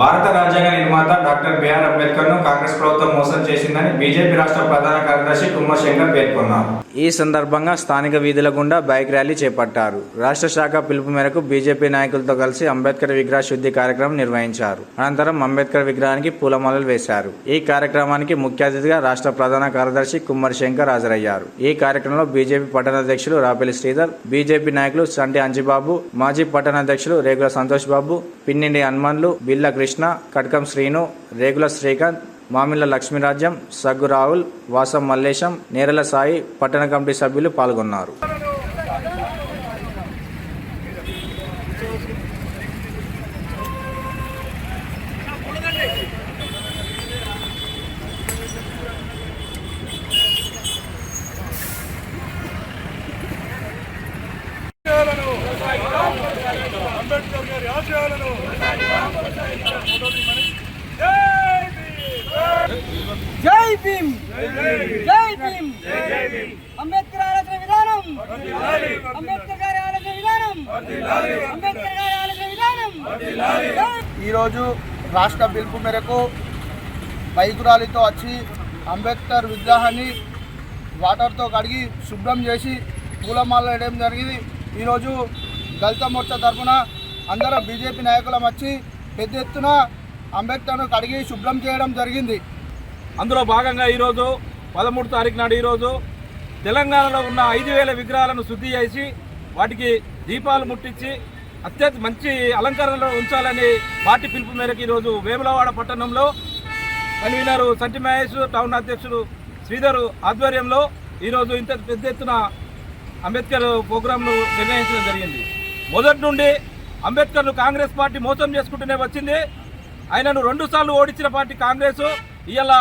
భారత రాజ్యాంగ నిర్మాత డాక్టర్ బిఆర్ అంబేద్కర్ను కాంగ్రెస్ ప్రభుత్వం మోసం చేసిందని బీజేపీ రాష్ట్ర ప్రధాన కార్యదర్శి కుమ్మర్ శంకర్ పేర్కొన్నారు. ఈ సందర్భంగా స్థానిక వీధుల గుండా బైక్ ర్యాలీ చేపట్టారు. రాష్ట్ర శాఖ పిలుపు మేరకు బీజేపీ నాయకులతో కలిసి అంబేద్కర్ విగ్రహ శుద్ధి కార్యక్రమం నిర్వహించారు. అనంతరం అంబేద్కర్ విగ్రహానికి పూలమాలలు వేశారు. ఈ కార్యక్రమానికి ముఖ్య అతిథిగా రాష్ట్ర ప్రధాన కార్యదర్శి కుమ్మర్ శంకర్ హాజరయ్యారు. ఈ కార్యక్రమంలో బీజేపీ పట్టణాధ్యక్షులు రాపెల్లి శ్రీధర్, బీజేపీ నాయకులు సంటి అంజిబాబు, మాజీ పట్టణాధ్యక్షులు రేగుల సంతోష్ బాబు, పిన్నిండి హనుమన్లు, బిల్ల కృష్ణ, కట్కం శ్రీను, రేగుల శ్రీకాంత్, మామిళ్ళ లక్ష్మీరాజ్యం, సగ్గు రాహుల్, వాసం మల్లేశం, నేరల సాయి, పట్టణ కమిటీ సభ్యులు పాల్గొన్నారు. అంబేద్కర్ గారి ఆశయాలను జై భీమ్, జై భీమ్, అంబేద్కర్ ఆలోచన విధానం, అంబేద్కర్ గారి ఆలోచన విధానం, అంబేద్కర్ గారి ఆలోచన విధానం. ఈరోజు రాష్ట్ర పిలుపు మేరకు బైక్ ర్యాలీతో వచ్చి అంబేద్కర్ విగ్రహాన్ని వాటర్తో కడిగి శుభ్రం చేసి పూలమాల వేయడం జరిగింది. ఈరోజు దళిత మోర్చా తరఫున అందరూ బీజేపీ నాయకులం వచ్చి పెద్ద ఎత్తున అంబేద్కర్ను కడిగి శుభ్రం చేయడం జరిగింది. అందులో భాగంగా ఈరోజు 13 తారీఖు నాడు ఈరోజు తెలంగాణలో ఉన్న 5,000 విగ్రహాలను శుద్ధి చేసి వాటికి దీపాలు ముట్టించి అత్యంత మంచి అలంకరణలో ఉంచాలని పార్టీ పిలుపు మేరకు ఈరోజు వేములవాడ పట్టణంలో కన్వీనర్ సంటి మహేష్, టౌన్ అధ్యక్షుడు శ్రీధర్ ఆధ్వర్యంలో ఈరోజు ఇంత పెద్ద ఎత్తున అంబేద్కర్ ప్రోగ్రాంను నిర్వహించడం జరిగింది. మొదటి నుండి అంబేద్కర్ను కాంగ్రెస్ పార్టీ మోసం చేసుకుంటూనే వచ్చింది. ఆయనను 2 సార్లు ఓడించిన పార్టీ కాంగ్రెస్. ఇవాళ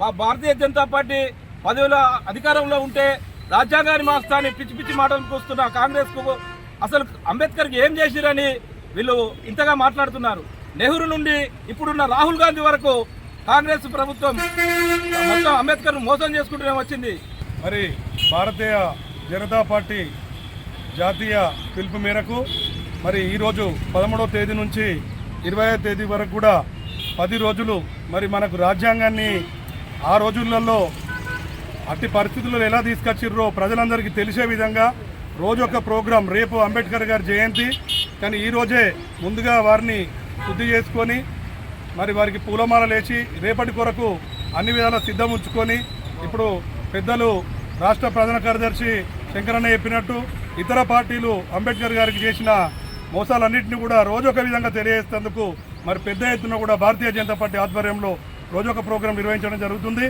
మా భారతీయ జనతా పార్టీ 10 అధికారంలో ఉంటే రాజ్యాంగాన్ని మార్చుతాని పిచ్చి పిచ్చి మాటలకు వస్తున్న కాంగ్రెస్కు అసలు అంబేద్కర్కి ఏం చేసిరని వీళ్ళు ఇంతగా మాట్లాడుతున్నారు. నెహ్రూ నుండి ఇప్పుడున్న రాహుల్ గాంధీ వరకు కాంగ్రెస్ ప్రభుత్వం మొత్తం అంబేద్కర్ను మోసం చేసుకుంటూనే వచ్చింది. మరి భారతీయ జనతా పార్టీ జాతీయ పిలుపు మేరకు మరి ఈరోజు 13వ తేదీ నుంచి 20వ తేదీ వరకు కూడా 10 రోజులు మరి మనకు రాజ్యాంగాన్ని ఆ రోజులలో అట్టి పరిస్థితుల్లో ఎలా తీసుకొచ్చిర్రో ప్రజలందరికీ తెలిసే విధంగా రోజు ఒక ప్రోగ్రాం. రేపు అంబేద్కర్ గారి జయంతి, కానీ ఈరోజే ముందుగా వారిని శుద్ధి చేసుకొని మరి వారికి పూలమాల లేచి రేపటి కొరకు అన్ని విధాలా సిద్ధం ఉంచుకొని ఇప్పుడు పెద్దలు రాష్ట్ర ప్రధాన కార్యదర్శి శంకరన్న చెప్పినట్టు ఇతర పార్టీలు అంబేద్కర్ గారికి చేసిన మోసాలన్నింటినీ కూడా రోజు ఒక విధంగా తెలియజేసేందుకు మరి పెద్ద ఎత్తున కూడా భారతీయ జనతా పార్టీ ఆధ్వర్యంలో రోజు ఒక ప్రోగ్రాం నిర్వహించడం జరుగుతుంది.